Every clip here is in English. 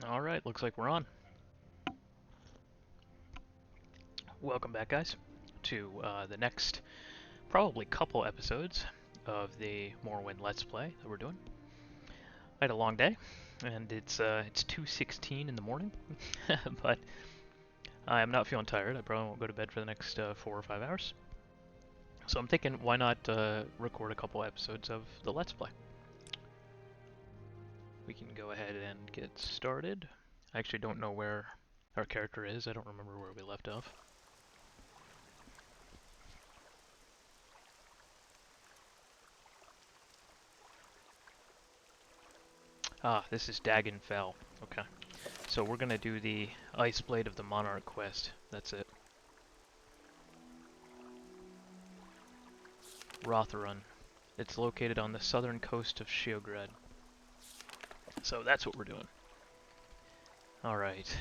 Alright, looks like we're on. Welcome back, guys, to the next probably couple episodes of the Morrowind Let's Play that we're doing. I had a long day, and it's 2:16 in the morning, but I'm not feeling tired. I probably won't go to bed for the next 4 or 5 hours. So I'm thinking, why not record a couple episodes of the Let's Play? We can go ahead and get started. I actually don't know where our character is. I don't remember where we left off. Ah, this is Dagonfell. Okay. So we're gonna do the Ice Blade of the Monarch quest. That's it. Rotherun. It's located on the southern coast of Sheograd. So that's what we're doing. Alright.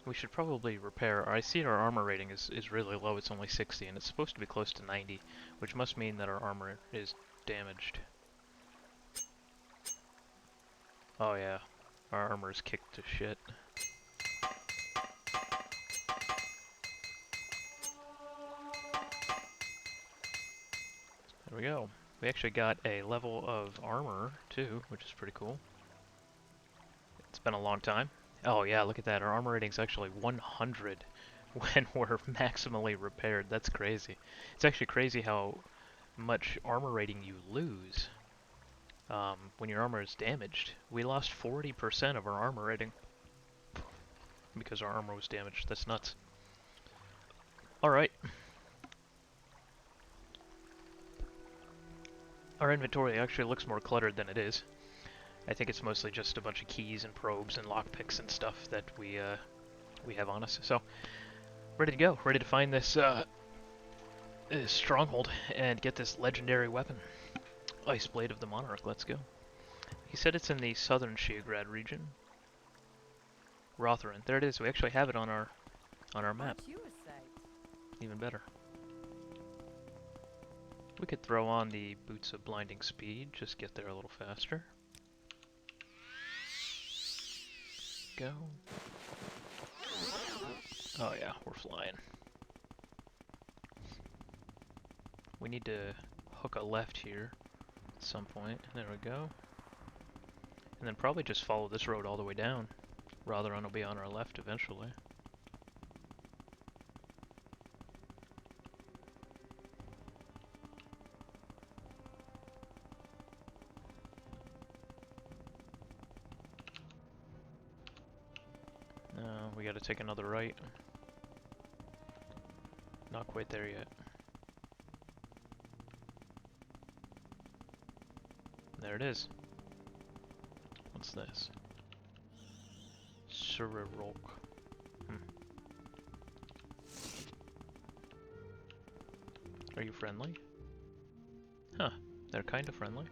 We should probably repair. I see our armor rating is really low. It's only 60, and it's supposed to be close to 90, which must mean that our armor is damaged. Oh yeah. Our armor is kicked to shit. There we go. We actually got a level of armor, too, which is pretty cool. It's been a long time. Oh yeah, look at that. Our armor rating's actually 100 when we're maximally repaired. That's crazy. It's actually crazy how much armor rating you lose when your armor is damaged. We lost 40% of our armor rating because our armor was damaged. That's nuts. Alright. Our inventory actually looks more cluttered than it is. I think it's mostly just a bunch of keys and probes and lockpicks and stuff that we have on us. So, ready to go. Ready to find this stronghold and get this legendary weapon. Ice Blade of the Monarch. Let's go. He said it's in the southern Sheograd region. Rotherun. There it is. We actually have it on our map. Even better. We could throw on the Boots of Blinding Speed. Just get there a little faster. Go. Oh yeah, we're flying. We need to hook a left here at some point. There we go. And then probably just follow this road all the way down. Rotherun will be on our left eventually. No, we gotta take another right. Not quite there yet. There it is. What's this? Surerolk. Are you friendly? Huh, they're kinda friendly.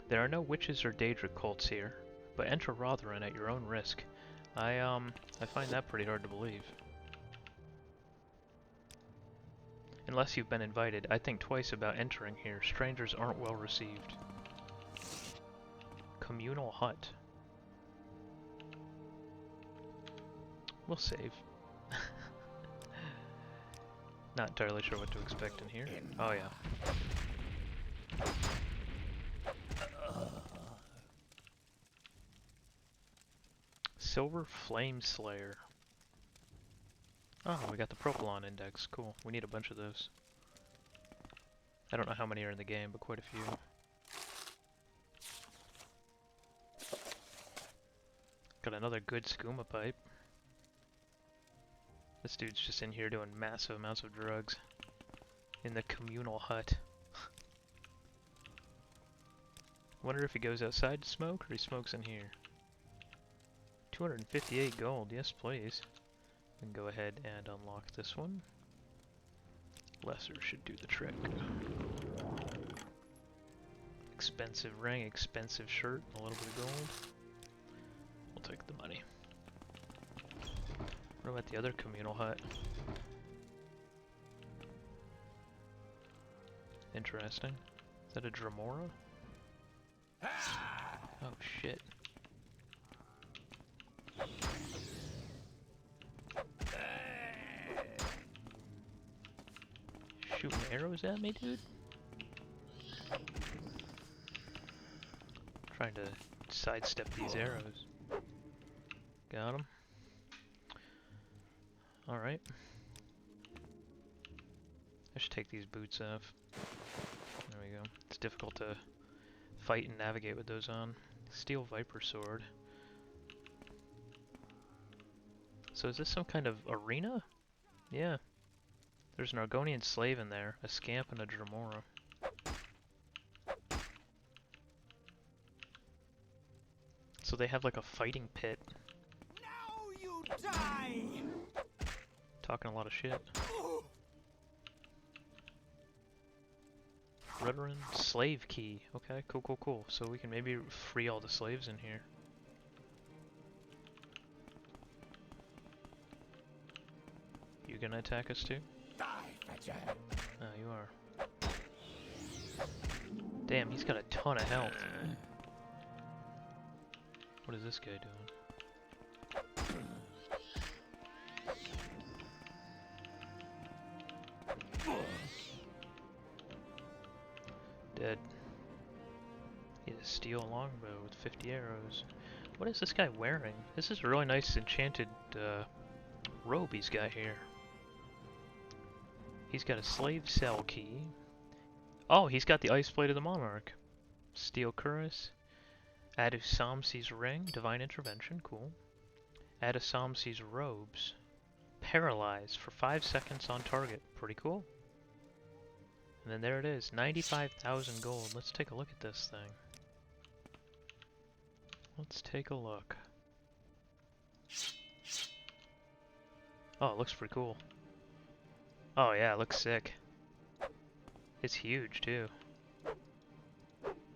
There are no witches or Daedric cults here, but enter Rotherun at your own risk. I find that pretty hard to believe. Unless you've been invited, I think twice about entering here. Strangers aren't well received. Communal hut. We'll save. Not entirely sure what to expect in here. Oh yeah. Silver Flame Slayer. Oh, we got the Propylon Index. Cool. We need a bunch of those. I don't know how many are in the game, but quite a few. Got another good skooma pipe. This dude's just in here doing massive amounts of drugs. In the communal hut. Wonder if he goes outside to smoke, or he smokes in here. 258 gold, yes please. We can go ahead and unlock this one. Lesser should do the trick. Expensive ring, expensive shirt, a little bit of gold. We'll take the money. What about the other communal hut? Interesting. Is that a Dremora? Oh shit. arrows at me, dude? Trying to sidestep these arrows. Got him. Alright. I should take these boots off. There we go. It's difficult to fight and navigate with those on. Steel Viper Sword. So is this some kind of arena? Yeah. There's an Argonian slave in there, a scamp and a Dremora. So they have like a fighting pit. Now you die! Talking a lot of shit. Veteran slave key. Okay, cool, cool, cool. So we can maybe free all the slaves in here. You gonna attack us too? Die, Fetcher! Oh, you are. Damn, he's got a ton of health. What is this guy doing? Dead. He has a steel longbow with 50 arrows. What is this guy wearing? This is a really nice enchanted robe he's got here. He's got a slave cell key. Oh, he's got the Ice Blade of the Monarch. Steel Cuirass. Adusamsi's Ring. Divine Intervention. Cool. Adusamsi's Robes. Paralyze for 5 seconds on target. Pretty cool. And then there it is. 95,000 gold. Let's take a look at this thing. Let's take a look. Oh, it looks pretty cool. Oh yeah, it looks sick. It's huge too.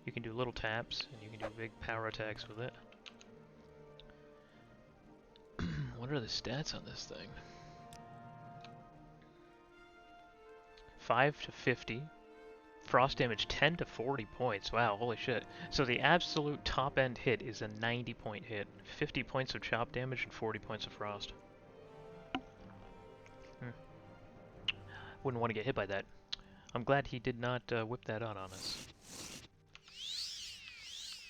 You can do little taps, and you can do big power attacks with it. What are the stats on this thing? 5 to 50. Frost damage 10 to 40 points. Wow, holy shit. So the absolute top end hit is a 90 point hit. 50 points of chop damage and 40 points of frost. Wouldn't want to get hit by that. I'm glad he did not whip that out on us.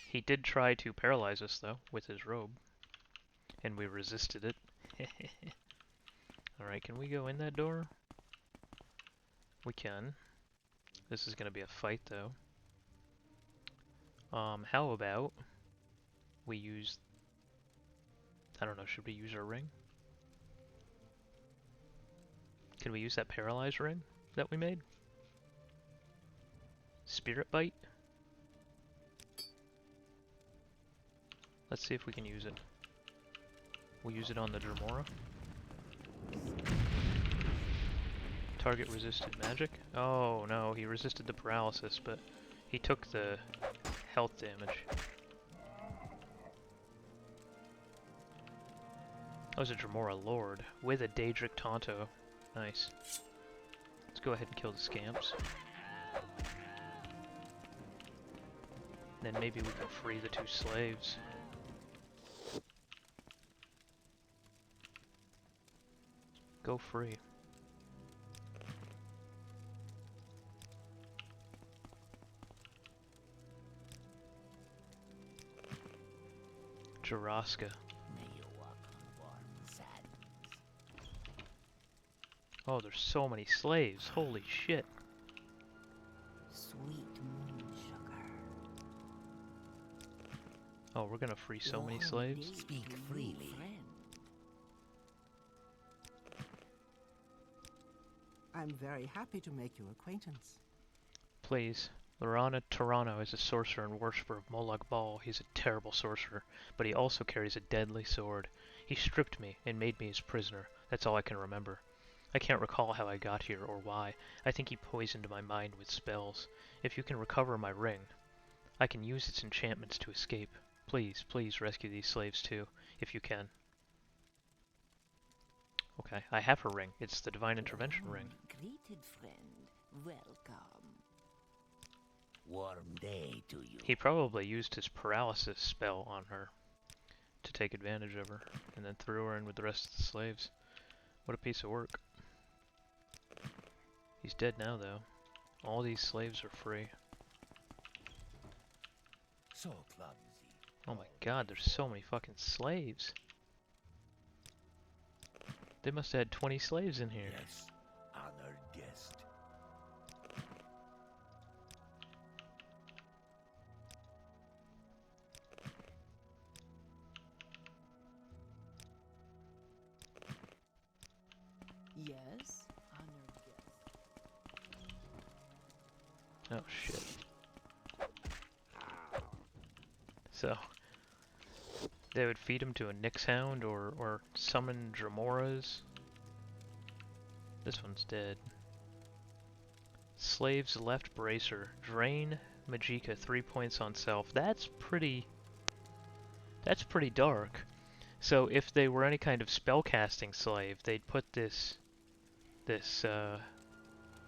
He did try to paralyze us, though, with his robe. And we resisted it. Alright, can we go in that door? We can. This is going to be a fight, though. How about we use... I don't know, should we use our ring? Can we use that paralyzed ring that we made? Spirit Bite? Let's see if we can use it. We'll use it on the Dremora. Target resisted magic? Oh no, he resisted the paralysis, but he took the health damage. That was a Dremora Lord with a Daedric Tonto. Nice. Let's go ahead and kill the scamps. Then maybe we can free the 2 slaves. Go free. Jaraska. Oh, there's so many slaves. Holy shit. Sweet moon sugar. Oh, we're gonna free so many slaves. Speak freely. I'm very happy to make your acquaintance. Please. Lorana Toronto is a sorcerer and worshipper of Moloch Baal. He's a terrible sorcerer, but he also carries a deadly sword. He stripped me and made me his prisoner. That's all I can remember. I can't recall how I got here or why. I think he poisoned my mind with spells. If you can recover my ring, I can use its enchantments to escape. Please, please rescue these slaves too, if you can. Okay, I have her ring. It's the Divine Intervention ring. Greeted friend, welcome. Warm day to you. He probably used his paralysis spell on her to take advantage of her, and then threw her in with the rest of the slaves. What a piece of work. He's dead now, though. All these slaves are free. So clumsy. Oh my god, there's so many fucking slaves. They must have had 20 slaves in here. Yes, honored guest. Yes, honored guest. Oh shit. So, they would feed him to a Nyx Hound or summon Dramoras. This one's dead. Slaves left bracer. Drain Magicka 3 points on self. That's pretty dark. So if they were any kind of spellcasting slave, they'd put this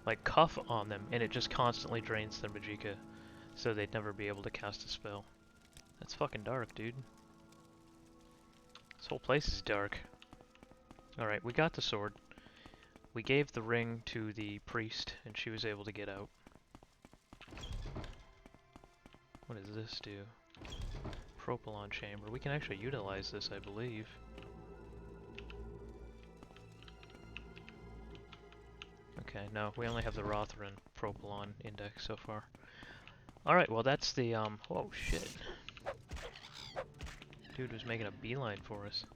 like cuff on them, and it just constantly drains their Magicka, so they'd never be able to cast a spell. That's fucking dark, dude. This whole place is dark. Alright, we got the sword. We gave the ring to the priest, and she was able to get out. What does this do? Propylon chamber. We can actually utilize this, I believe. Okay, no, we only have the Rothran Propylon index so far. Alright, well that's the, oh shit. Dude was making a beeline for us.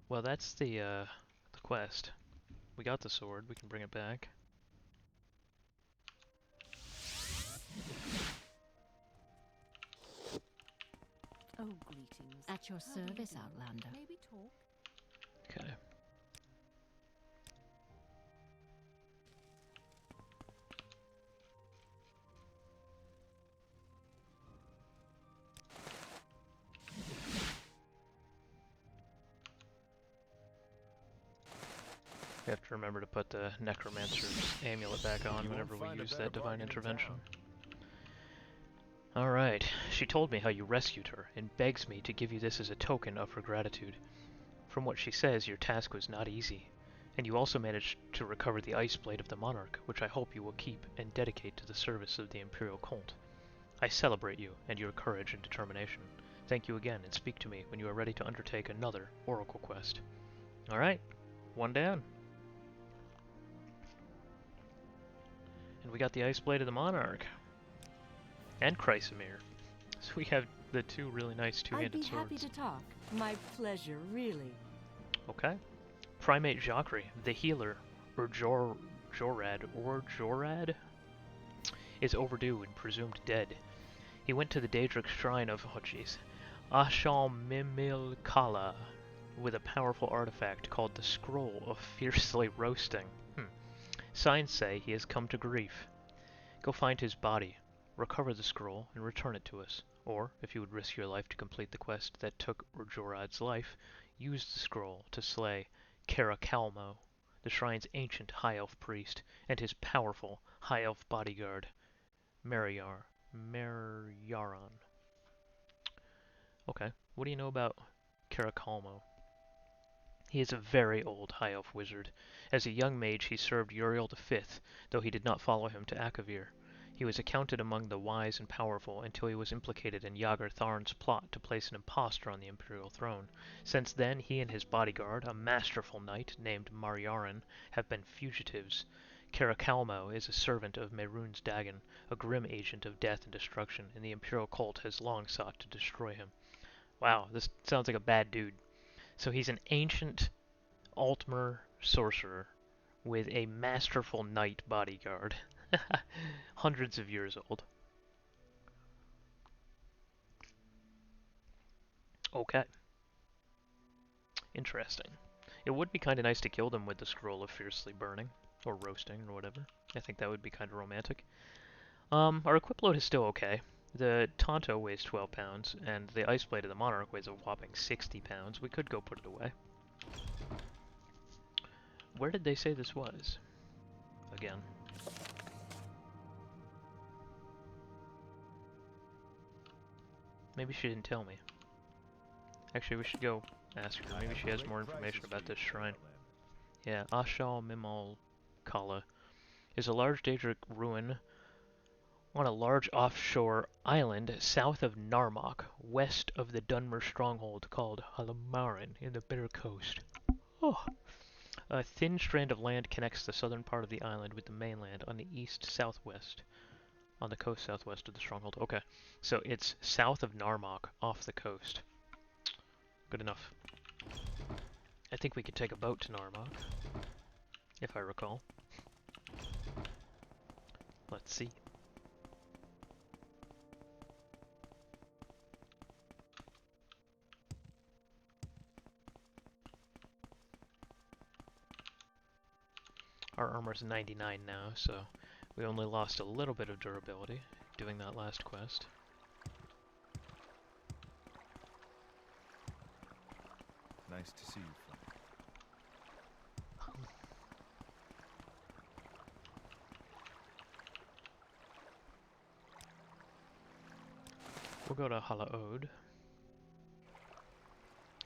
Well, that's the quest. We got the sword, we can bring it back. Oh, greetings. At your How do you service, do? Outlander. Maybe talk. Okay. We have to remember to put the Necromancer's amulet back on whenever we use that divine intervention. Alright, she told me how you rescued her, and begs me to give you this as a token of her gratitude. From what she says, your task was not easy, and you also managed to recover the Ice Blade of the Monarch, which I hope you will keep and dedicate to the service of the Imperial Cult. I celebrate you and your courage and determination. Thank you again, and speak to me when you are ready to undertake another Oracle quest. Alright, one down. And we got the Ice Blade of the Monarch. And Chrysamere. So we have the two really nice I'd two-handed be happy swords. to talk. My pleasure, really. Okay. Primate Jhakri, the healer, or Jorad, is overdue and presumed dead. He went to the Daedric shrine of, Ashal with a powerful artifact called the Scroll of Fiercely Roasting. Signs say he has come to grief. Go find his body, recover the scroll, and return it to us. Or, if you would risk your life to complete the quest that took Jorad's life, use the scroll to slay Carakalmo, the shrine's ancient high elf priest, and his powerful high elf bodyguard, Maryaron. Okay, what do you know about Carakalmo? He is a very old high elf wizard. As a young mage he served Uriel V, though he did not follow him to Akavir. He was accounted among the wise and powerful until he was implicated in Yagar Tharn's plot to place an impostor on the imperial throne. Since then, he and his bodyguard, a masterful knight named Maryaron, have been fugitives. Carakalmo is a servant of Mehrunes Dagon, a grim agent of death and destruction, and the imperial cult has long sought to destroy him. Wow, this sounds like a bad dude. So he's an ancient Altmer sorcerer with a masterful knight bodyguard. Hundreds of years old. Okay. Interesting. It would be kind of nice to kill them with the Scroll of Fiercely Burning, or Roasting, or whatever. I think that would be kind of romantic. Our equip load is still okay. The Tonto weighs 12 pounds, and the Ice Blade of the Monarch weighs a whopping 60 pounds. We could go put it away. Where did they say this was? Again. Maybe she didn't tell me. Actually, we should go ask her. Maybe she has more information about this shrine. Yeah, Ashal Mimal Kala. is a large Daedric ruin on a large offshore island south of Narmak, west of the Dunmer stronghold called Halamarin in the Bitter Coast. Oh. A thin strand of land connects the southern part of the island with the mainland on the east-southwest, on the coast southwest of the stronghold. Okay, so it's south of Narmak, off the coast. Good enough. I think we could take a boat to Narmak, if I recall. Let's see. Our armor's 99 now, so we only lost a little bit of durability doing that last quest. Nice to see you, friend. We'll go to Halaod.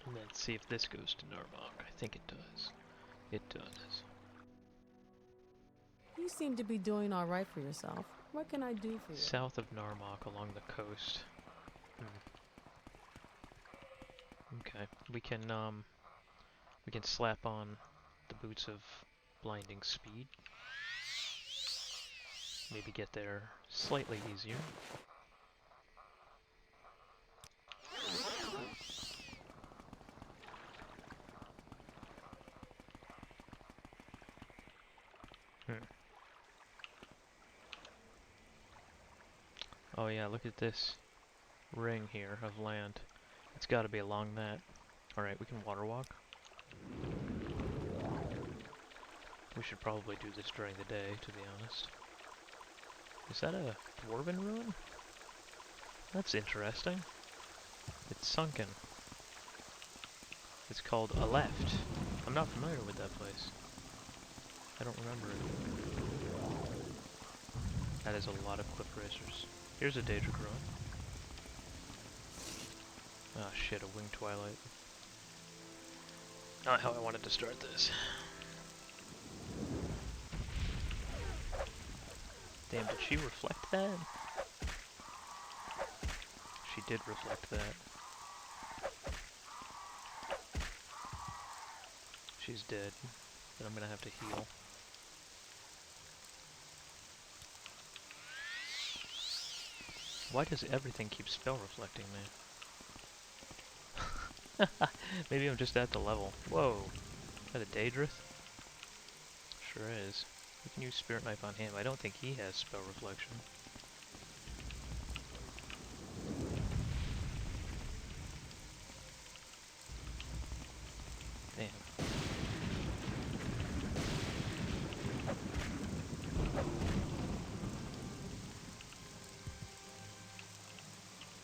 And then see if this goes to Narmak. I think it does. It does. You seem to be doing all right for yourself. What can I do for you? South of Narmak along the coast. Okay, we can slap on the boots of blinding speed. Maybe get there slightly easier. Oh yeah, look at this ring here of land. It's got to be along that. Alright, we can water walk. We should probably do this during the day, to be honest. Is that a dwarven ruin? That's interesting. It's sunken. It's called A Left. I'm not familiar with that place. I don't remember it. That is a lot of cliff racers. Here's a Daedric ruin. Ah shit, a winged twilight. Not how I wanted to start this. Damn, did she reflect that? She did reflect that. She's dead, but I'm gonna have to heal. Why does everything keep spell reflecting me? Maybe I'm just at the level. Whoa. Is that a Daedrith? Sure is. We can use Spirit Knife on him. I don't think he has spell reflection. Damn.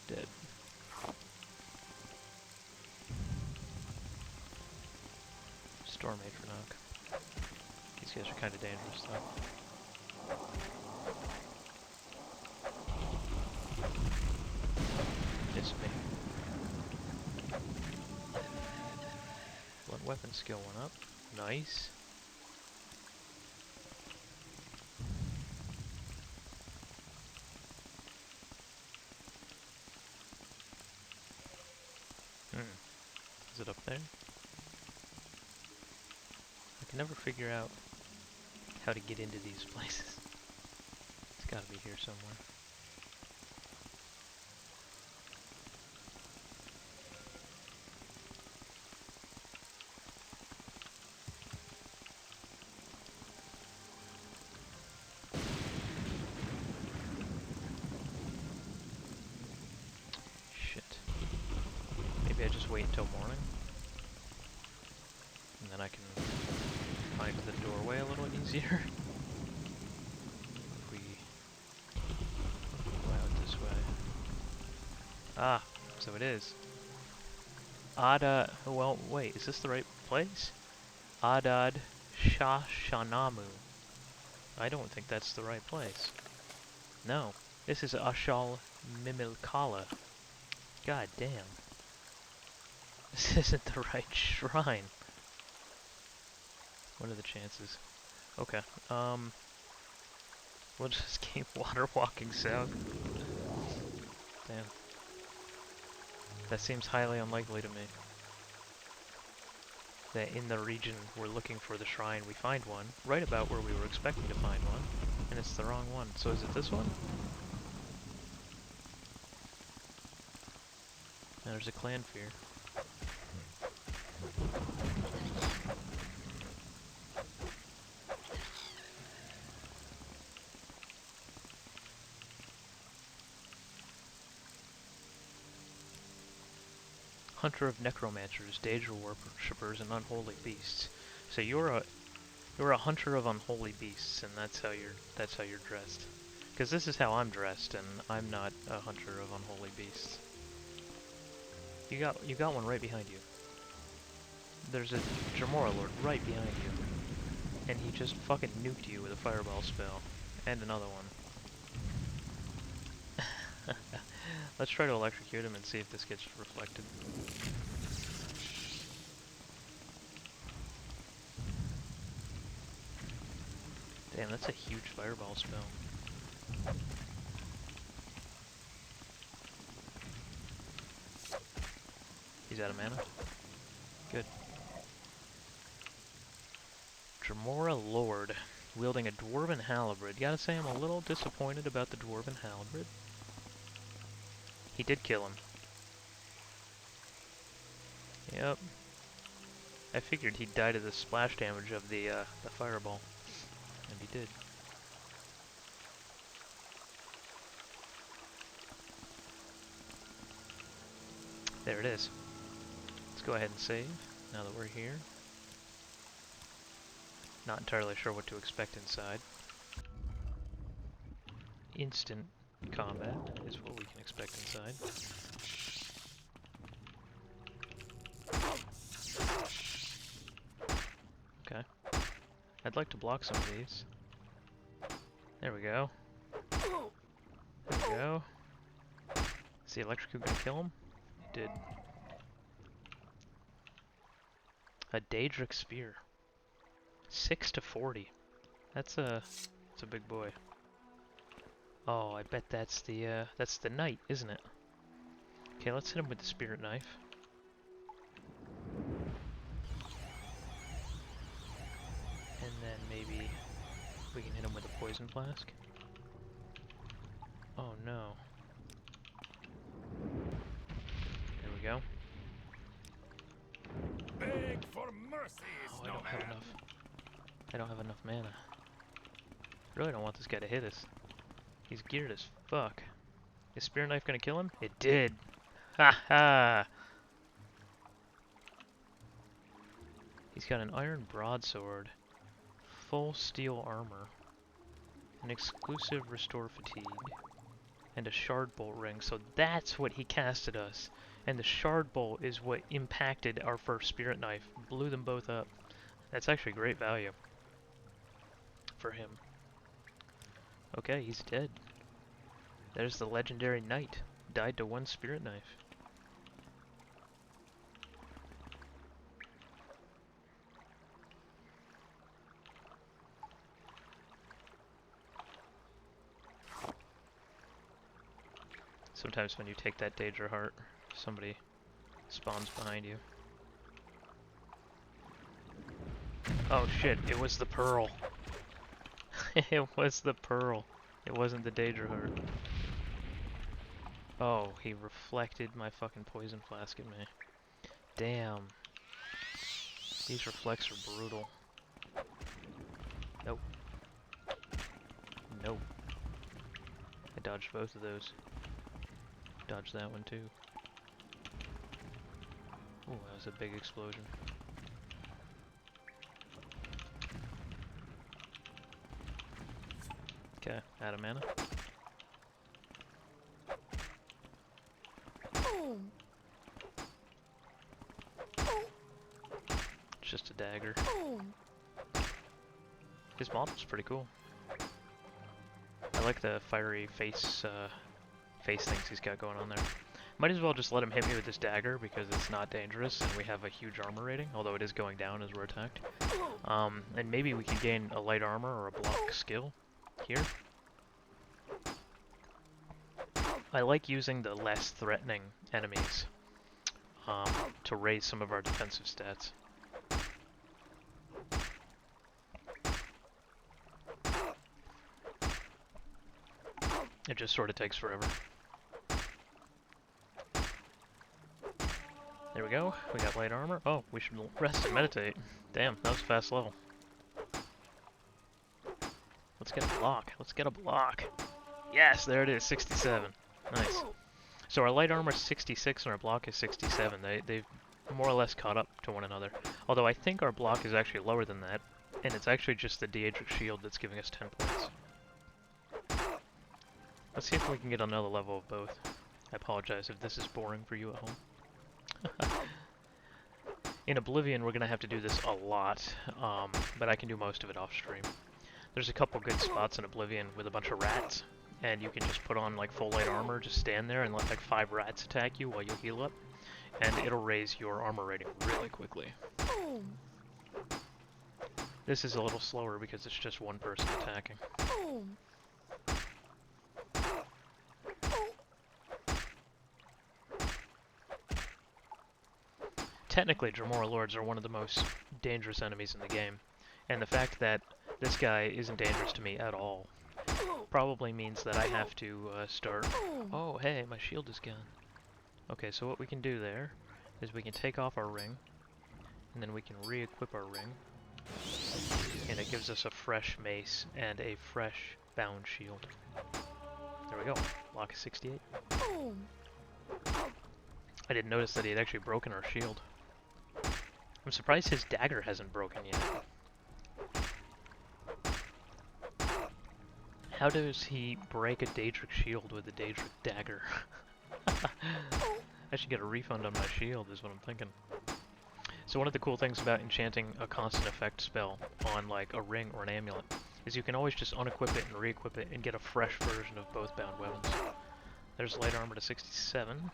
Dead. Storm Atronach. These guys are kind of dangerous though. Miss me. Blunt weapon skill went up. Nice. Is it up there? I can never figure out how to get into these places. It's gotta be here somewhere. Shit. Maybe I just wait until morning? And then I can find the doorway a little easier. If we go out this way. Ah, so it is. Well, wait, is this the right place? Adad Shashanamu. I don't think that's the right place. No, this is Ashal Mimilkala. God damn. This isn't the right shrine. What are the chances? Okay, We'll just keep water walking south. Damn. That seems highly unlikely to me. That in the region we're looking for the shrine, we find one, right about where we were expecting to find one, and it's the wrong one. So is it this one? Now there's a clan fear. Hunter of necromancers, danger worshippers, and unholy beasts. So you're a hunter of unholy beasts, and that's how you're dressed. Because this is how I'm dressed, and I'm not a hunter of unholy beasts. You got one right behind you. There's a Jamora Lord right behind you, and he just fucking nuked you with a fireball spell, and another one. Let's try to electrocute him and see if this gets reflected. Damn, that's a huge fireball spell. He's out of mana? Good. Jamora Lord, wielding a dwarven halberd. Gotta say I'm a little disappointed about the dwarven halberd. He did kill him. Yep. I figured he'd die to the splash damage of the fireball. And he did. There it is. Let's go ahead and save, now that we're here. Not entirely sure what to expect inside. Instant combat is what we can expect inside. Okay. I'd like to block some of these. There we go. There we go. Is the electrocute gonna kill him? It did. A Daedric Spear. 6 to 40. That's a big boy. Oh, I bet that's the knight, isn't it? Okay, let's hit him with the spirit knife. And then maybe we can hit him with a poison flask. Oh no. There we go. Beg for mercy, Oh, I don't have enough. I don't have enough mana. I really don't want this guy to hit us. He's geared as fuck. Is Spear Knife gonna kill him? It did! Ha ha! He's got an iron broadsword, full steel armor, an exclusive restore fatigue, and a shard bolt ring. So that's what he casted us. And the shard bolt is what impacted our first spirit knife. Blew them both up. That's actually great value for him. Okay, he's dead. There's the legendary knight. Died to one spirit knife. Sometimes when you take that Daedra heart, somebody spawns behind you. Oh shit, it was the pearl. It was the pearl. It wasn't the Daedra heart. Oh, he reflected my fucking poison flask at me. Damn. These reflects are brutal. Nope. Nope. I dodged both of those. Dodged that one too. Ooh, that was a big explosion. Okay, out of mana. It's just a dagger. His model's pretty cool. I like the fiery face things he's got going on there. Might as well just let him hit me with this dagger because it's not dangerous and we have a huge armor rating, although it is going down as we're attacked. And maybe we can gain a light armor or a block skill here. I like using the less threatening enemies to raise some of our defensive stats. It just sort of takes forever. There we go. We got light armor. Oh, we should rest and meditate. Damn, that was a fast level. Let's get a block. Let's get a block. Yes, there it is, 67. Nice. So our light armor is 66 and our block is 67. They've more or less caught up to one another. Although I think our block is actually lower than that, and it's actually just the Daedric shield that's giving us 10 points. Let's see if we can get another level of both. I apologize if this is boring for you at home. In Oblivion, we're going to have to do this a lot, but I can do most of it off stream. There's a couple good spots in Oblivion with a bunch of rats, and you can just put on like full light armor, just stand there and let like 5 rats attack you while you heal up, and it'll raise your armor rating really quickly. This is a little slower because it's just one person attacking. Technically, Dremora Lords are one of the most dangerous enemies in the game, and the fact that this guy isn't dangerous to me at all probably means that I have to start... Oh, hey, my shield is gone. Okay, so what we can do there is we can take off our ring, and then we can re-equip our ring, and it gives us a fresh mace and a fresh bound shield. There we go. Block 68. I didn't notice that he had actually broken our shield. I'm surprised his dagger hasn't broken yet. How does he break a Daedric shield with a Daedric dagger? I should get a refund on my shield, is what I'm thinking. So one of the cool things about enchanting a constant effect spell on like a ring or an amulet is you can always just unequip it and re-equip it and get a fresh version of both bound weapons. There's light armor to 67.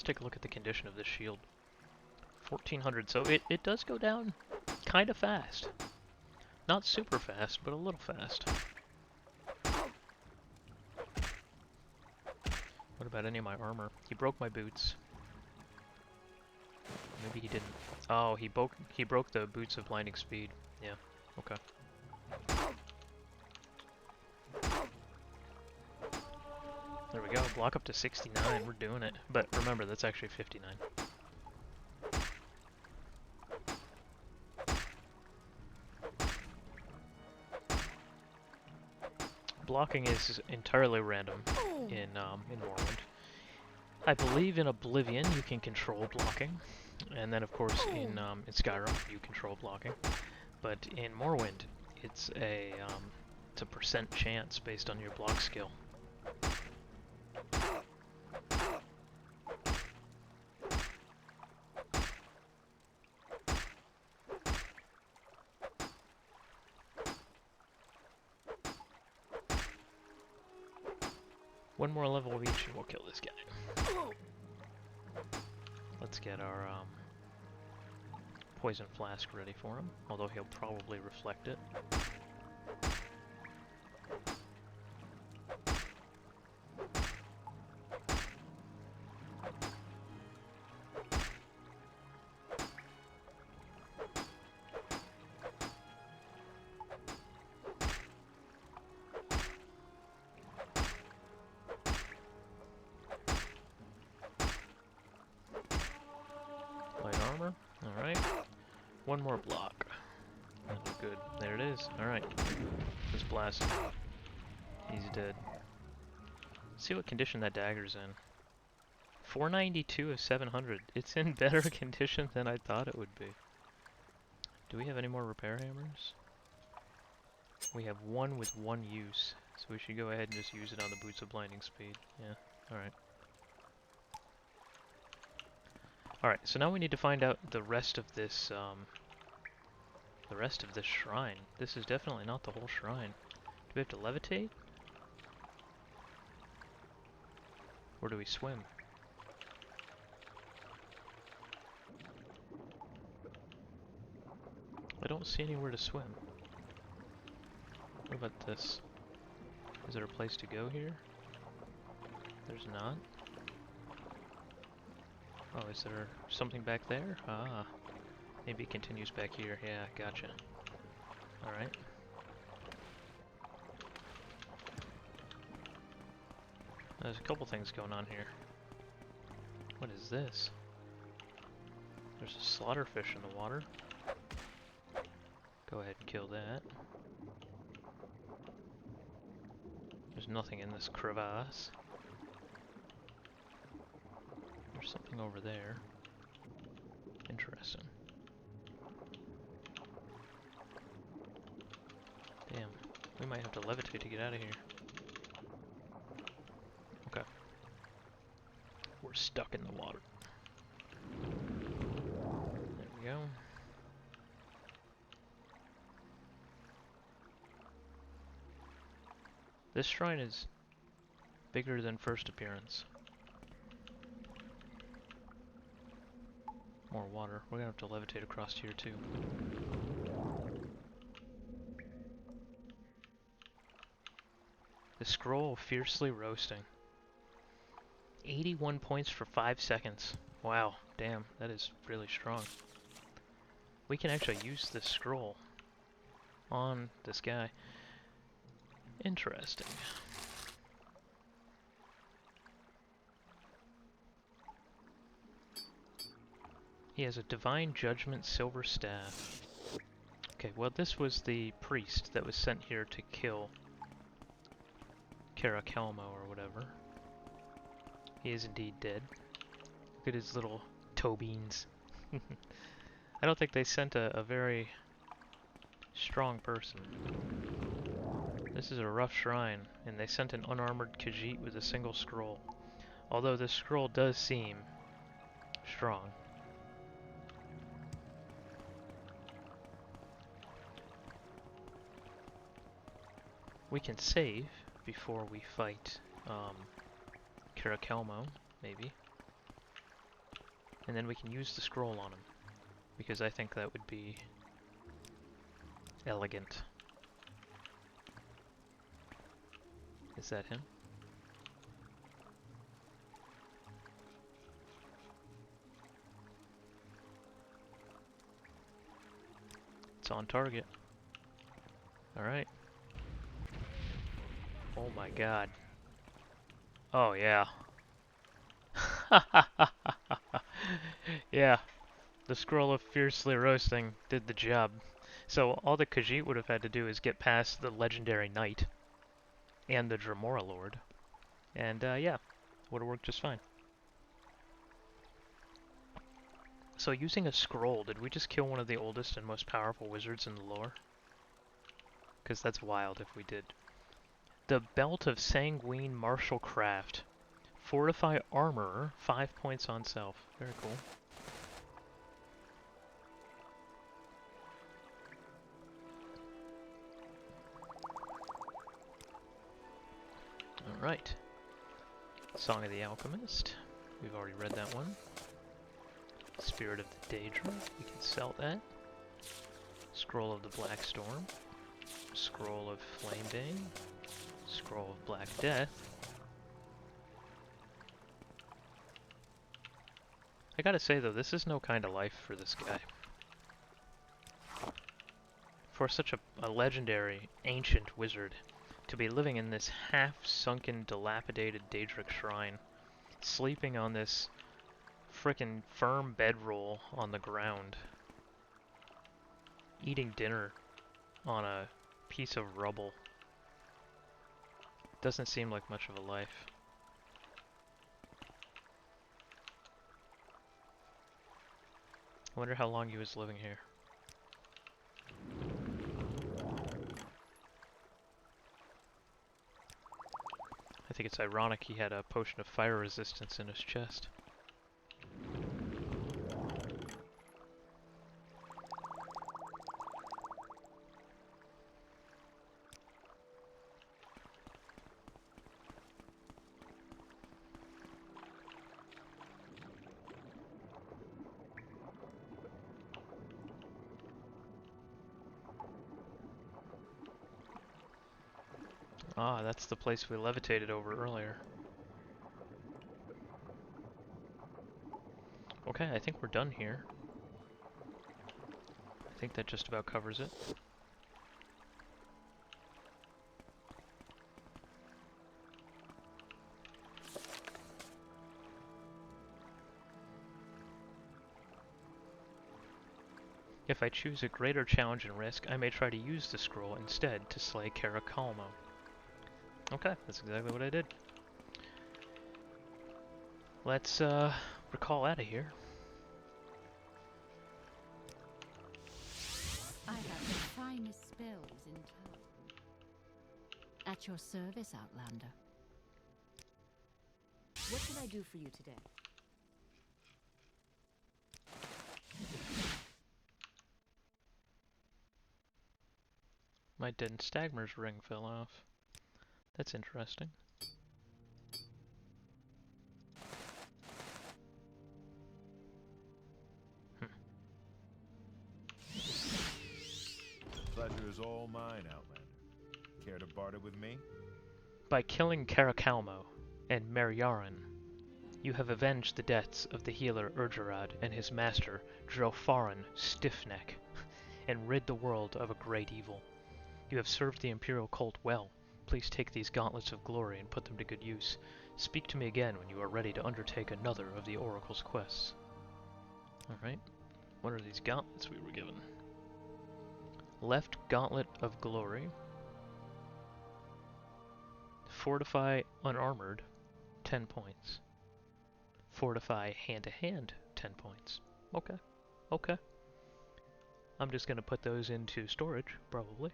Take a look at the condition of this shield. 1400, so it does go down kind of fast. Not super fast, but a little fast. What about any of my armor? He broke my boots. Maybe he didn't. Oh, he broke the boots of blinding speed. Yeah, okay. There we go, block up to 69, we're doing it. But remember, that's actually 59. Blocking is entirely random in Morrowind. I believe in Oblivion you can control blocking, and then of course in Skyrim you control blocking. But in Morrowind, it's a percent chance based on your block skill. One more level of each and we'll kill this guy. Let's get our poison flask ready for him, although he'll probably reflect it. Alright, one more block. And we're good. There it is. Alright. Just blast him. He's dead. Let's see what condition that dagger's in. 492 of 700. It's in better condition than I thought it would be. Do we have any more repair hammers? We have one with one use, so we should go ahead and just use it on the boots of blinding speed. Yeah, alright. Alright, so now we need to find out the rest of this, shrine. This is definitely not the whole shrine. Do we have to levitate? Where do we swim? I don't see anywhere to swim. What about this? Is there a place to go here? There's not. Oh, is there something back there? Ah, maybe it continues back here. Yeah, gotcha. Alright. There's a couple things going on here. What is this? There's a slaughterfish in the water. Go ahead and kill that. There's nothing in this crevasse. There's something over there. Interesting. Damn, we might have to levitate to get out of here. Okay. We're stuck in the water. There we go. This shrine is bigger than first appearance. More water. We're gonna have to levitate across here too. The scroll fiercely roasting. 81 points for 5 seconds. Wow, damn, that is really strong. We can actually use this scroll on this guy. Interesting. He has a Divine Judgment Silver Staff. Okay, well this was the priest that was sent here to kill Carakalmo or whatever. He is indeed dead. Look at his little toe beans. I don't think they sent a very strong person. This is a rough shrine, and they sent an unarmored Khajiit with a single scroll. Although this scroll does seem strong. We can save before we fight Carakalmo, maybe. And then we can use the scroll on him, because I think that would be elegant. Is that him? It's on target. Alright. Oh my god. Oh yeah. Yeah. The scroll of fiercely roasting did the job. So all the Khajiit would have had to do is get past the legendary knight and the Dremora Lord. And yeah, would have worked just fine. So using a scroll, did we just kill one of the oldest and most powerful wizards in the lore? Because that's wild if we did. The Belt of Sanguine Martial Craft. Fortify Armor, 5 points on self. Very cool. Alright. Song of the Alchemist. We've already read that one. Spirit of the Daedra. We can sell that. Scroll of the Black Storm. Scroll of Flamebane. Scroll of Black Death. I gotta say though, this is no kind of life for this guy. For such a legendary, ancient wizard, to be living in this half-sunken, dilapidated Daedric shrine, sleeping on this frickin' firm bedroll on the ground, eating dinner on a piece of rubble, doesn't seem like much of a life. I wonder how long he was living here. I think it's ironic he had a potion of fire resistance in his chest. Ah, that's the place we levitated over earlier. Okay, I think we're done here. I think that just about covers it. If I choose a greater challenge and risk, I may try to use the scroll instead to slay Caracalmo. Okay, that's exactly what I did. Let's, recall out of here. I have the finest spells in town. At your service, Outlander. What can I do for you today? My Den Stagmer's ring fell off. That's interesting. Pleasure is all mine, Outlander. Care to barter with me? By killing Caracalmo and Meryarin, you have avenged the deaths of the healer Urgerad and his master Drofarin Stiffneck, and rid the world of a great evil. You have served the Imperial cult well. Please take these gauntlets of glory and put them to good use. Speak to me again when you are ready to undertake another of the Oracle's quests. Alright, what are these gauntlets we were given? Left Gauntlet of Glory. Fortify Unarmored, 10 points. Fortify Hand-to-Hand, 10 points. Okay, okay. I'm just going to put those into storage, probably.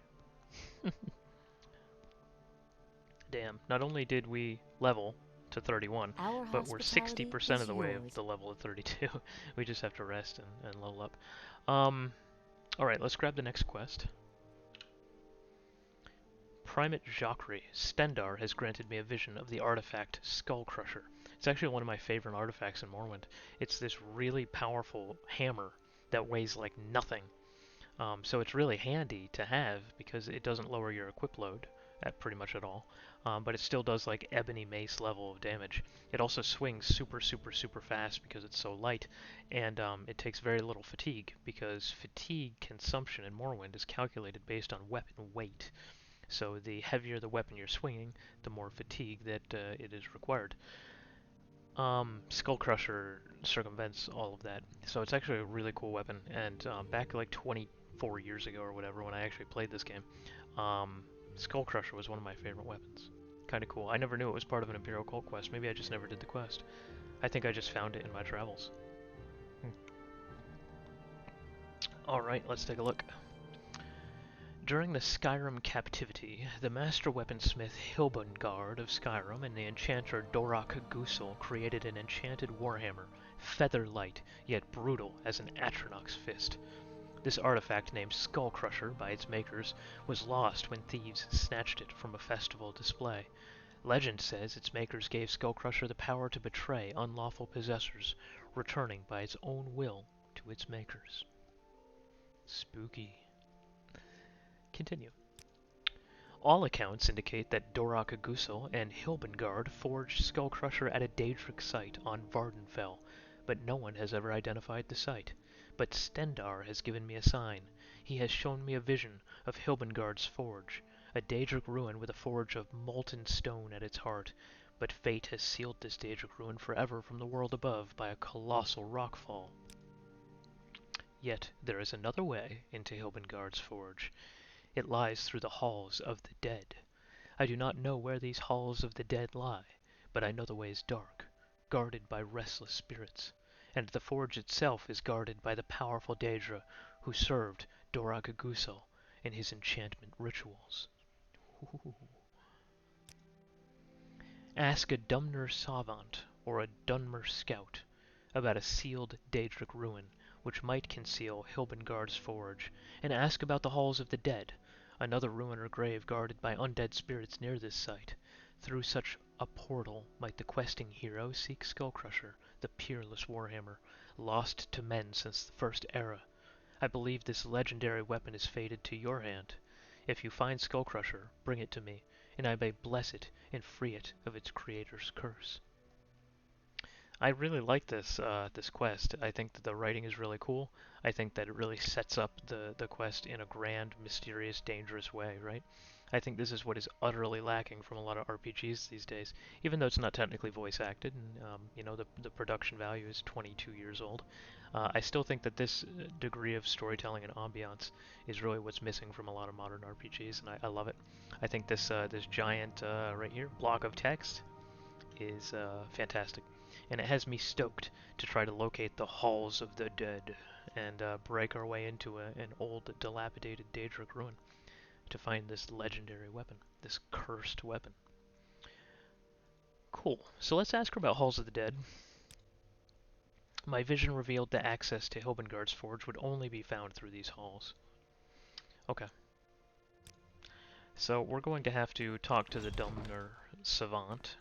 Damn, not only did we level to 31, Our but we're hospitality 60% of is the way of yours. the level of 32. We just have to rest and level up. Alright, let's grab the next quest. Primate Jhakri, Stendar has granted me a vision of the artifact Skull Crusher. It's actually one of my favorite artifacts in Morrowind. It's this really powerful hammer that weighs like nothing. So it's really handy to have because it doesn't lower your equip load at pretty much at all. But it still does like ebony mace level of damage. It also swings super fast because it's so light, and it takes very little fatigue because fatigue consumption in Morrowind is calculated based on weapon weight. So the heavier the weapon you're swinging, the more fatigue that it is required. Skull Crusher circumvents all of that, so it's actually a really cool weapon. And back like 24 years ago or whatever, when I actually played this game, Skull Crusher was one of my favorite weapons. Kind of cool. I never knew it was part of an Imperial Cult quest. Maybe I just never did the quest. I think I just found it in my travels. Alright, let's take a look. During the Skyrim captivity, the master weaponsmith Hilbungard of Skyrim and the enchanter Dorak Gusel created an enchanted warhammer, feather-light yet brutal as an Atronach's fist. This artifact, named Skull Crusher by its makers, was lost when thieves snatched it from a festival display. Legend says its makers gave Skull Crusher the power to betray unlawful possessors, returning by its own will to its makers. Spooky. Continue. All accounts indicate that Dorak Gusel and Hilbungard forged Skull Crusher at a Daedric site on Vardenfell, but no one has ever identified the site. But Stendar has given me a sign. He has shown me a vision of Hilbungard's forge, a Daedric ruin with a forge of molten stone at its heart. But fate has sealed this Daedric ruin forever from the world above by a colossal rockfall. Yet there is another way into Hilbungard's forge. It lies through the halls of the dead. I do not know where these halls of the dead lie, but I know the way is dark, guarded by restless spirits, and the forge itself is guarded by the powerful Daedra who served Dorak Gusel in his enchantment rituals. Ooh. Ask a Dumner Savant or a Dunmer Scout about a sealed Daedric ruin which might conceal Hilbungard's forge, and ask about the halls of the dead, another ruin or grave guarded by undead spirits near this site. Through such a portal might the questing hero seek Skullcrusher, the peerless warhammer, lost to men since the First Era. I believe this legendary weapon is fated to your hand. If you find Skullcrusher, bring it to me, and I may bless it and free it of its creator's curse. I really like this quest. I think that the writing is really cool. I think that it really sets up the quest in a grand, mysterious, dangerous way, right? I think this is what is utterly lacking from a lot of RPGs these days. Even though it's not technically voice acted, and you know the production value is 22 years old, I still think that this degree of storytelling and ambiance is really what's missing from a lot of modern RPGs, and I love it. I think this giant right here block of text is fantastic, and it has me stoked to try to locate the halls of the dead and break our way into an old, dilapidated Daedric ruin to find this legendary weapon, this cursed weapon. Cool. So let's ask her about Halls of the Dead. My vision revealed that access to Hilbengard's forge would only be found through these halls. Okay. So we're going to have to talk to the Dumner Savant,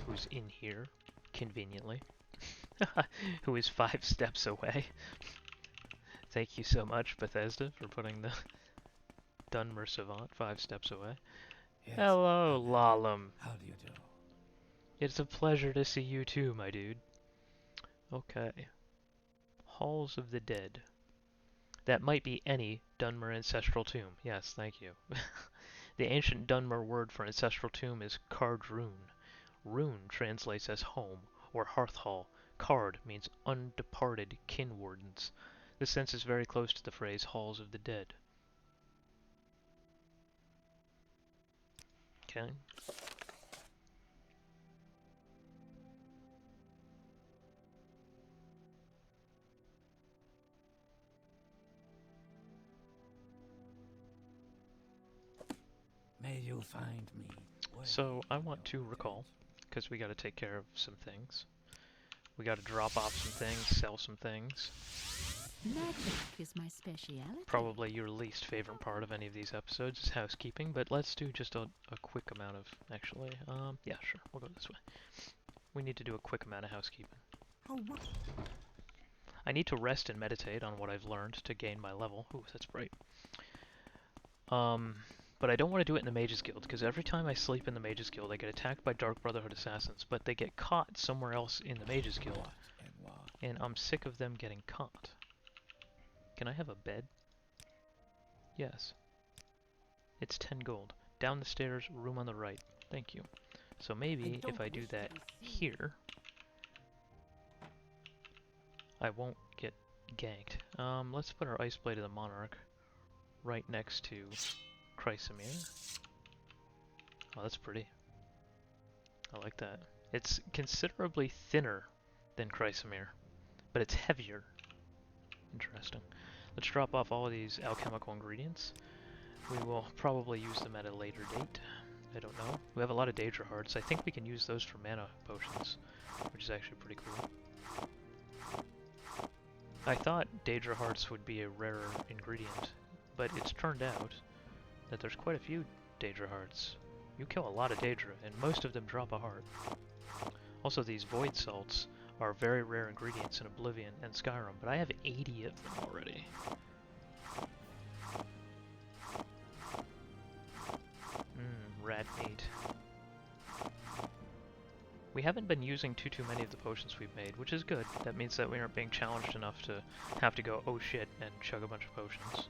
who's in here, conveniently, who is 5 steps away. Thank you so much, Bethesda, for putting the Dunmer Savant 5 steps away. Yes. Hello, Lalum. How do you do? It's a pleasure to see you too, my dude. Okay. Halls of the Dead. That might be any Dunmer ancestral tomb. Yes, thank you. The ancient Dunmer word for ancestral tomb is Cardrune. Rune translates as home or hearth hall. Card means undeparted kin wardens. This sense is very close to the phrase Halls of the Dead. Okay. May you find me. So I want to recall, because we got to take care of some things. We got to drop off some things, sell some things. Magic is my speciality. Probably your least favorite part of any of these episodes is housekeeping, but let's do just a quick amount of, actually, yeah, sure, we'll go this way. We need to do a quick amount of housekeeping. Oh, what? I need to rest and meditate on what I've learned to gain my level. Ooh, that's bright. But I don't want to do it in the Mages Guild, because every time I sleep in the Mages Guild, I get attacked by Dark Brotherhood assassins, but they get caught somewhere else in the Mages Guild, and I'm sick of them getting caught. Can I have a bed? Yes. It's 10 gold. Down the stairs, room on the right. Thank you. So maybe if I do that here, I won't get ganked. Let's put our Ice Blade of the Monarch right next to Chrysamere. Oh, that's pretty. I like that. It's considerably thinner than Chrysamere, but it's heavier. Interesting. Let's drop off all of these alchemical ingredients. We will probably use them at a later date. I don't know. We have a lot of Daedra Hearts. I think we can use those for mana potions, which is actually pretty cool. I thought Daedra Hearts would be a rarer ingredient, but it's turned out that there's quite a few Daedra Hearts. You kill a lot of Daedra, and most of them drop a heart. Also, these Void Salts are very rare ingredients in Oblivion and Skyrim, but I have 80 of them already. Rat meat. We haven't been using too many of the potions we've made, which is good. That means that we aren't being challenged enough to have to go, oh shit, and chug a bunch of potions.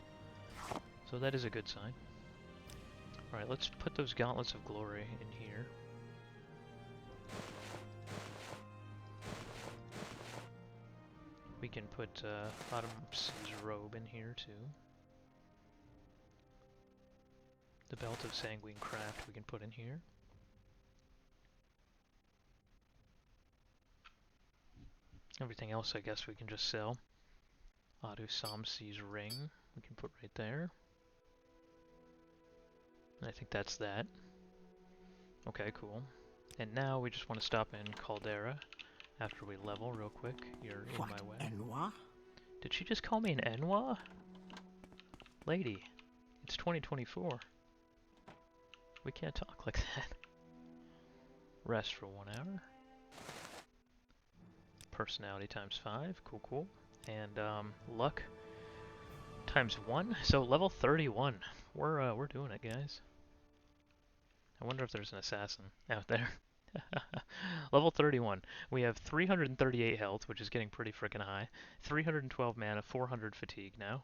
So that is a good sign. Alright, let's put those Gauntlets of Glory in here. We can put Autumn's robe in here too. The Belt of Sanguine Craft we can put in here. Everything else I guess we can just sell. Adu Samsi's ring we can put right there. And I think that's that. Okay, cool. And now we just want to stop in Caldera after we level real quick. You're in my way. Enwa? Did she just call me an Enwa? Lady, it's 2024. We can't talk like that. Rest for 1 hour. Personality times 5. Cool, cool. And luck times 1. So level 31. We're doing it, guys. I wonder if there's an assassin out there. Level 31. We have 338 health, which is getting pretty freaking high. 312 mana, 400 fatigue now.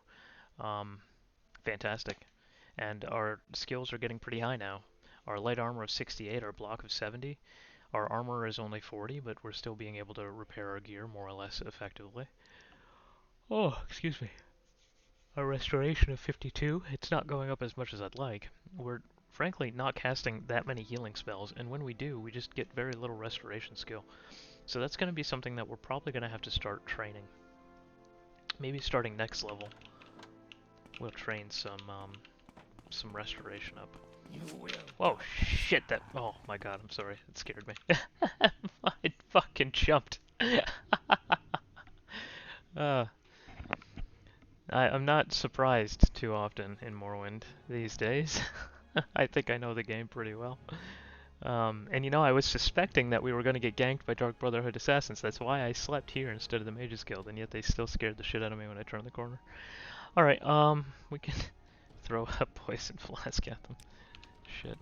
Fantastic. And our skills are getting pretty high now. Our light armor of 68, our block of 70. Our armor is only 40, but we're still being able to repair our gear more or less effectively. Oh, excuse me. Our restoration of 52. It's not going up as much as I'd like. We're frankly not casting that many healing spells, and when we do, we just get very little restoration skill. So that's going to be something that we're probably going to have to start training. Maybe starting next level, we'll train some restoration up. You will. Whoa, shit, that... Oh my god, I'm sorry. It scared me. I fucking jumped. I'm not surprised too often in Morrowind these days. I think I know the game pretty well. And you know, I was suspecting that we were going to get ganked by Dark Brotherhood assassins. That's why I slept here instead of the Mages Guild, and yet they still scared the shit out of me when I turned the corner. Alright, we can throw a poison flask at them. Shit.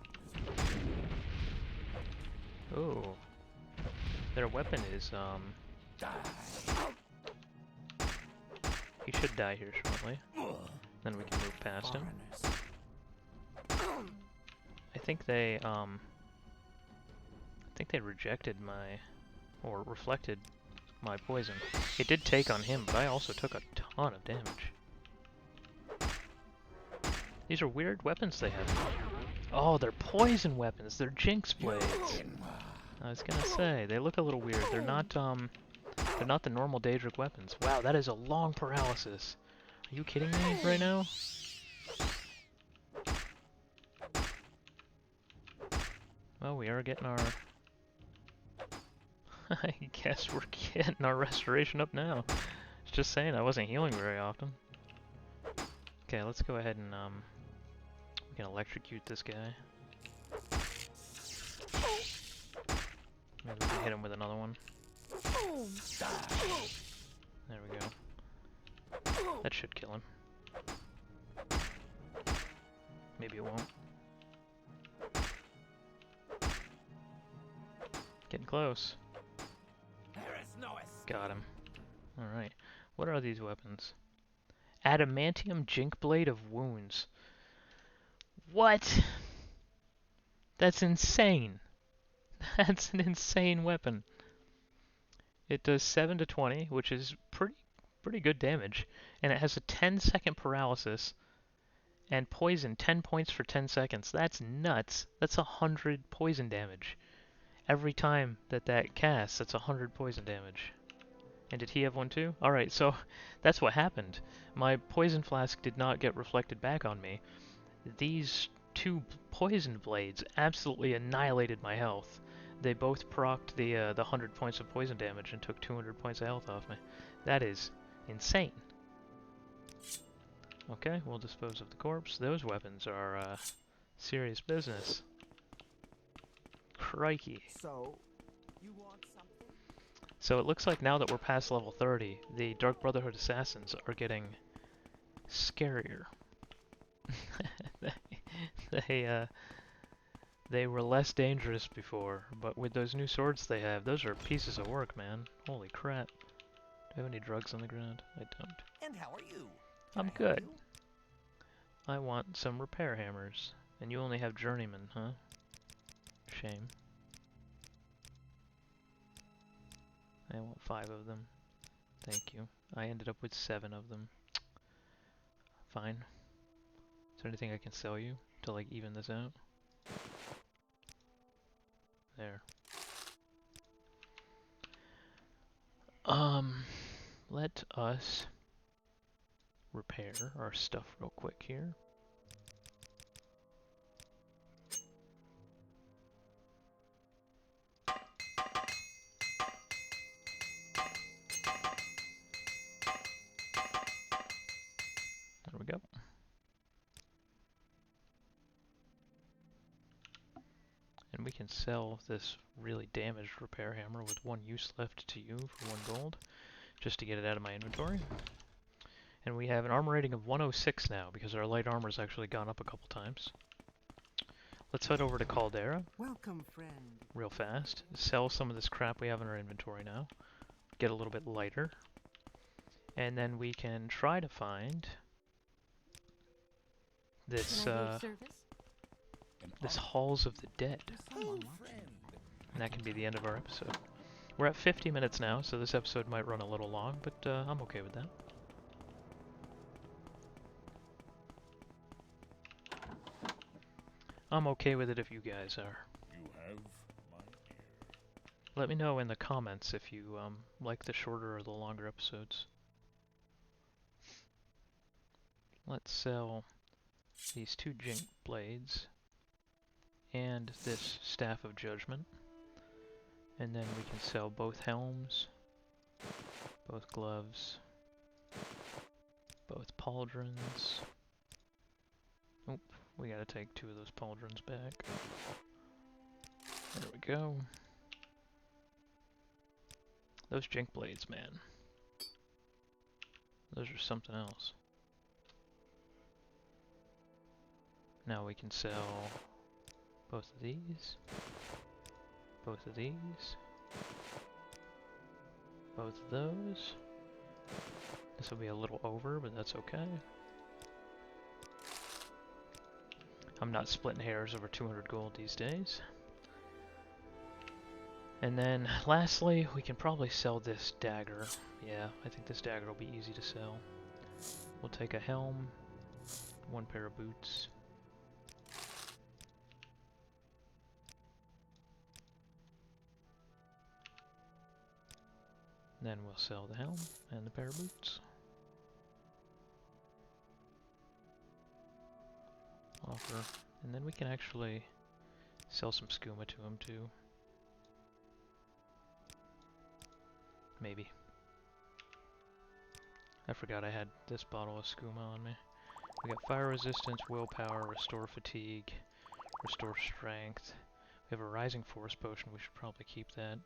Ooh. Their weapon is, he should die here shortly. Then we can move past him. I think they rejected my, or reflected my poison. It did take on him, but I also took a ton of damage. These are weird weapons they have. Oh, they're poison weapons. They're Jinx blades. I was gonna say, they look a little weird. They're not the normal Daedric weapons. Wow, that is a long paralysis. Are you kidding me right now? Well, we are getting our... I guess we're getting our restoration up now. Just saying, I wasn't healing very often. Okay, let's go ahead and, we can electrocute this guy. Maybe we can hit him with another one. There we go. That should kill him. Maybe it won't. Getting close. Got him. Alright. What are these weapons? Adamantium Jink Blade of Wounds. What? That's insane. That's an insane weapon. It does 7 to 20, which is pretty good damage, and it has a 10-second paralysis and poison 10 points for 10 seconds. That's nuts. That's 100 poison damage. Every time that casts, that's 100 poison damage. And did he have one too? Alright, so that's what happened. My poison flask did not get reflected back on me. These two poison blades absolutely annihilated my health. They both procced the 100 points of poison damage and took 200 points of health off me. That is insane. Okay, we'll dispose of the corpse. Those weapons are serious business. Crikey. So, you want something? So it looks like now that we're past level 30, the Dark Brotherhood assassins are getting scarier. They were less dangerous before, but with those new swords they have, those are pieces of work, man. Holy crap. Do I have any drugs on the ground? I don't. And how are you? I'm good. I want some repair hammers. And you only have journeyman, huh? Shame. I want 5 of them. Thank you. I ended up with 7 of them. Fine. Is there anything I can sell you to, like, even this out? There. Let us repair our stuff real quick here. There we go. And we can sell this really damaged repair hammer with 1 use left to you for 1 gold, just to get it out of my inventory. And we have an armor rating of 106 now, because our light armor's actually gone up a couple times. Let's head over to Caldera Welcome, friend. real fast. Sell some of this crap we have in our inventory now. Get a little bit lighter. And then we can try to find this, Can I be of service? this Halls of the Dead. Someone watching. And that can be the end of our episode. We're at 50 minutes now, so this episode might run a little long, but I'm okay with that. I'm okay with it if you guys are. You have my ear. Let me know in the comments if you like the shorter or the longer episodes. Let's sell these 2 Jink blades and this Staff of Judgment. And then we can sell both helms, both gloves, both pauldrons. Oop, we gotta take 2 of those pauldrons back. There we go. Those Jink blades, man. Those are something else. Now we can sell both of these, both of these, both of those. This will be a little over, but that's okay. I'm not splitting hairs over 200 gold these days. And then, lastly, we can probably sell this dagger. Yeah, I think this dagger will be easy to sell. We'll take a helm, 1 pair of boots. Then we'll sell the helm and the pair of boots. Offer. And then we can actually sell some skooma to him too. Maybe. I forgot I had this bottle of skooma on me. We got fire resistance, willpower, restore fatigue, restore strength. We have a rising force potion, we should probably keep that.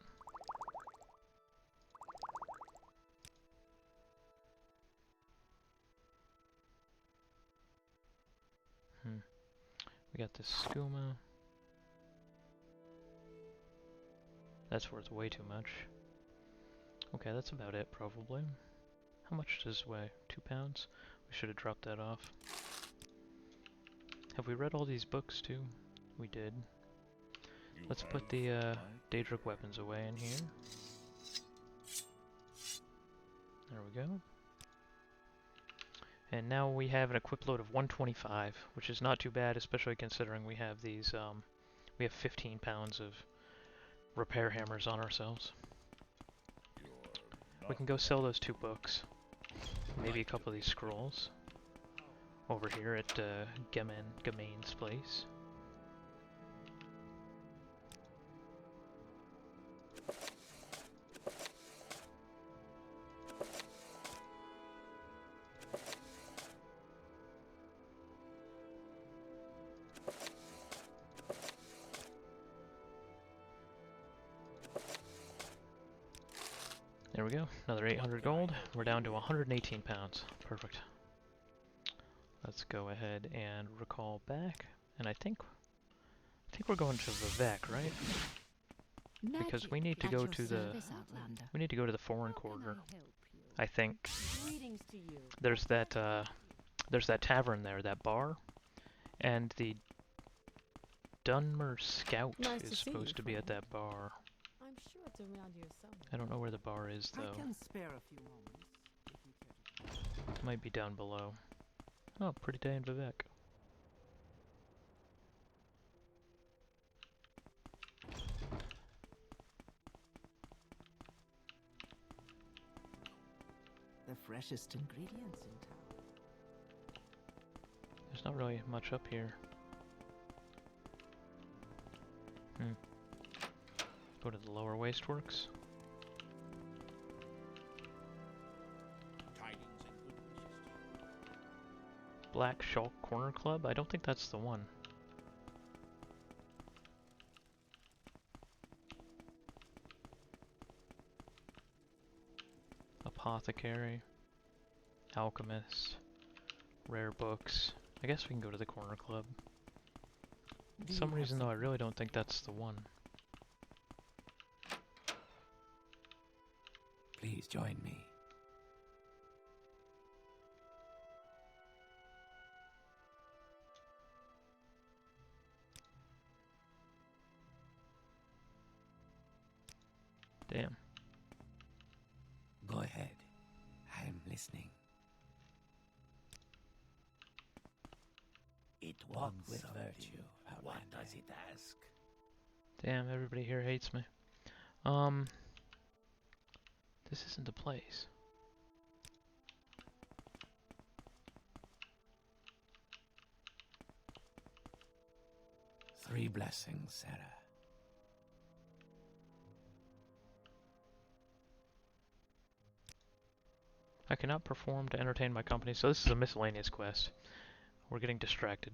We got this skooma. That's worth way too much. Okay, that's about it, probably. How much does this weigh? 2 pounds? We should have dropped that off. Have we read all these books, too? We did. Let's put the Daedric weapons away in here. There we go. And now we have an equip load of 125, which is not too bad, especially considering we have these, we have 15 pounds of repair hammers on ourselves. We can go sell those 2 books. Maybe a couple of these scrolls. Over here at Gamain's place. There we go, another 800 gold. We're down to 118 pounds. Perfect. Let's go ahead and recall back. And I think we're going to Vivek, right? Because we need to go to the foreign quarter. I think there's that tavern there, that bar, and the Dunmer Scout Nice to is see you, supposed to be at friend. that bar. I'm sure it's around here somewhere. I don't know where the bar is though. I can spare a few moments if you care to. It might be down below. Oh, pretty day in Vivek. The freshest ingredients in town. There's not really much up here. Go to the lower wasteworks. Black Shulk Corner Club? I don't think that's the one. Apothecary. Alchemist. Rare books. I guess we can go to the Corner Club. For Do you some have reason, though, I some- really don't think that's the one. Please join me. Damn. Go ahead. I'm listening. It walks with virtue. What does it ask? Damn, everybody here hates me. This isn't the place. Three blessings, Sarah. I cannot perform to entertain my company, so this is a miscellaneous quest. We're getting distracted.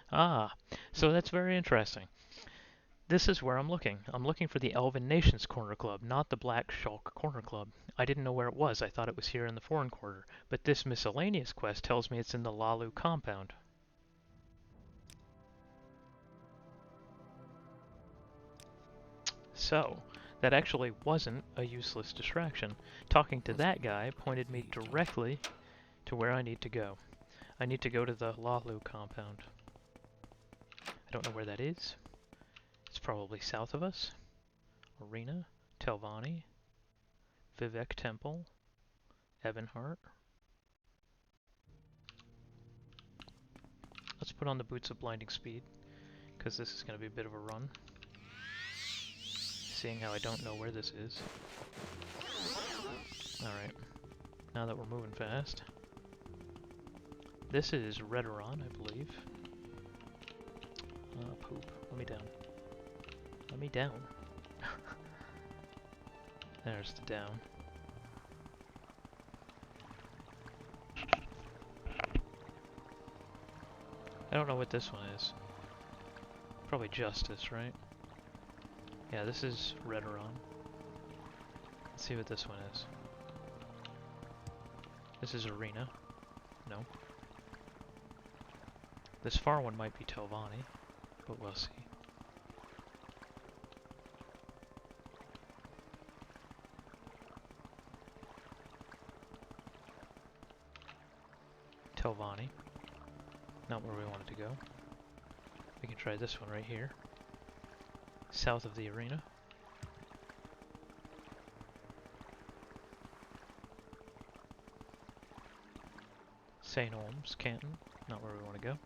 Ah, so that's very interesting. This is where I'm looking. I'm looking for the Elven Nations Corner Club, not the Black Shulk Corner Club. I didn't know where it was. I thought it was here in the Foreign Quarter. But this miscellaneous quest tells me it's in the Lalu compound. So, that actually wasn't a useless distraction. Talking to that guy pointed me directly to where I need to go. I need to go to the Lalu compound. I don't know where that is. It's probably south of us. Arena, Telvanni, Vivek Temple, Evanhart. Let's put on the boots of blinding speed, because this is going to be a bit of a run. Seeing how I don't know where this is. Alright, now that we're moving fast. This is Redoron, I believe. Poop. Let me down. Let me down. There's the down. I don't know what this one is. Probably Justice, right? Yeah, this is Redoron. Let's see what this one is. This is Arena. No. This far one might be Telvanni, but we'll see. Telvanni. Not where we wanted to go. We can try this one right here. South of the arena. St. Olms, Canton. Not where we want to go.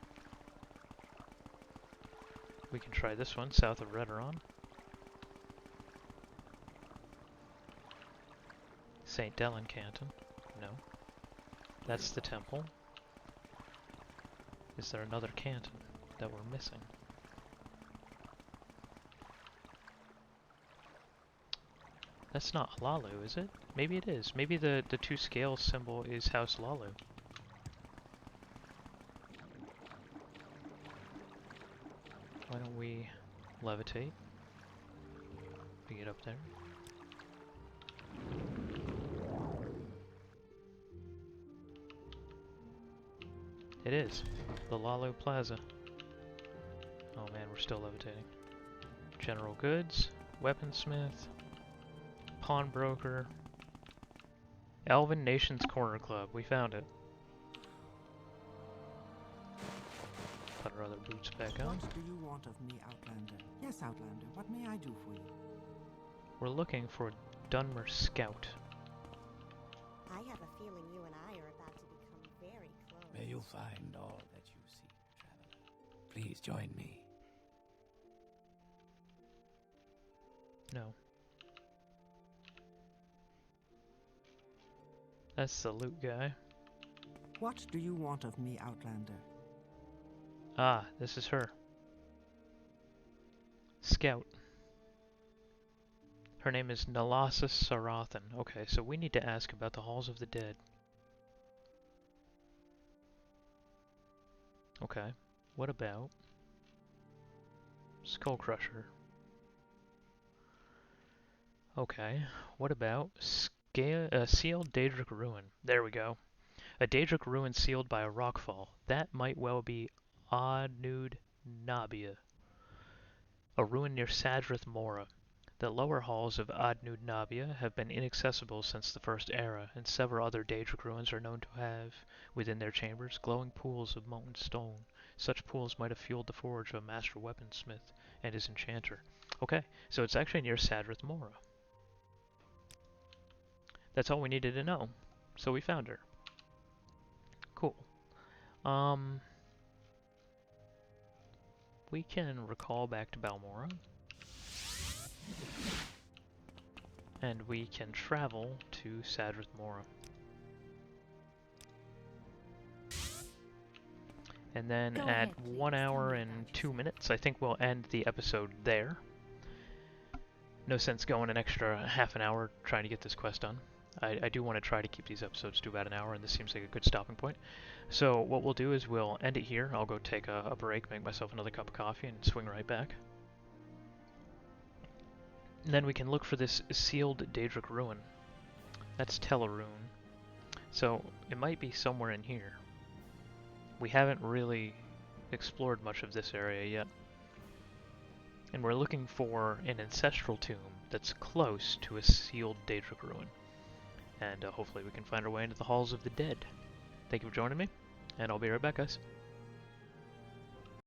We can try this one, south of Redoron. St. Dellen, Canton. No. That's the temple. Is there another Canton that we're missing? That's not Lalu, is it? Maybe it is. Maybe the two scale symbol is House Lalu. Why don't we levitate? We get up there. It is. The Lalu Plaza. Oh man, we're still levitating. General Goods, Weaponsmith, Pawnbroker, Elven Nations Corner Club. We found it. Put our other boots back on. What do you want of me, Outlander? Yes, Outlander, what may I do for you? We're looking for Dunmer Scout. I have a feeling you and I are about to become very close. May you find all that you seek, traveler. Please join me. No. That's the loot guy. What do you want of me, Outlander? Ah, this is her. Scout. Her name is Nalasa Sarathan. Okay, so we need to ask about the Halls of the Dead. Okay, what about Skull Crusher? Okay, what about Sealed Daedric Ruin? There we go. A Daedric Ruin sealed by a rockfall. That might well be Adnud Nabia, a ruin near Sadrith Mora. The lower halls of Adnud Nabia have been inaccessible since the First Era, and several other Daedric ruins are known to have, within their chambers, glowing pools of molten stone. Such pools might have fueled the forge of a master weaponsmith and his enchanter. Okay, so it's actually near Sadrith Mora. That's all we needed to know. So we found her. Cool. We can recall back to Balmora. And we can travel to Sadrith Mora. And then Go at ahead, please. 1 Tell hour me and about 2 yourself. minutes, I think we'll end the episode there. No sense going an extra half an hour trying to get this quest done. I do want to try to keep these episodes to about an hour, and this seems like a good stopping point. So what we'll do is we'll end it here. I'll go take a break, make myself another cup of coffee, and swing right back. And then we can look for this sealed Daedric ruin. That's Telarune. So it might be somewhere in here. We haven't really explored much of this area yet. And we're looking for an ancestral tomb that's close to a sealed Daedric ruin. And hopefully we can find our way into the Halls of the Dead. Thank you for joining me, and I'll be right back, guys.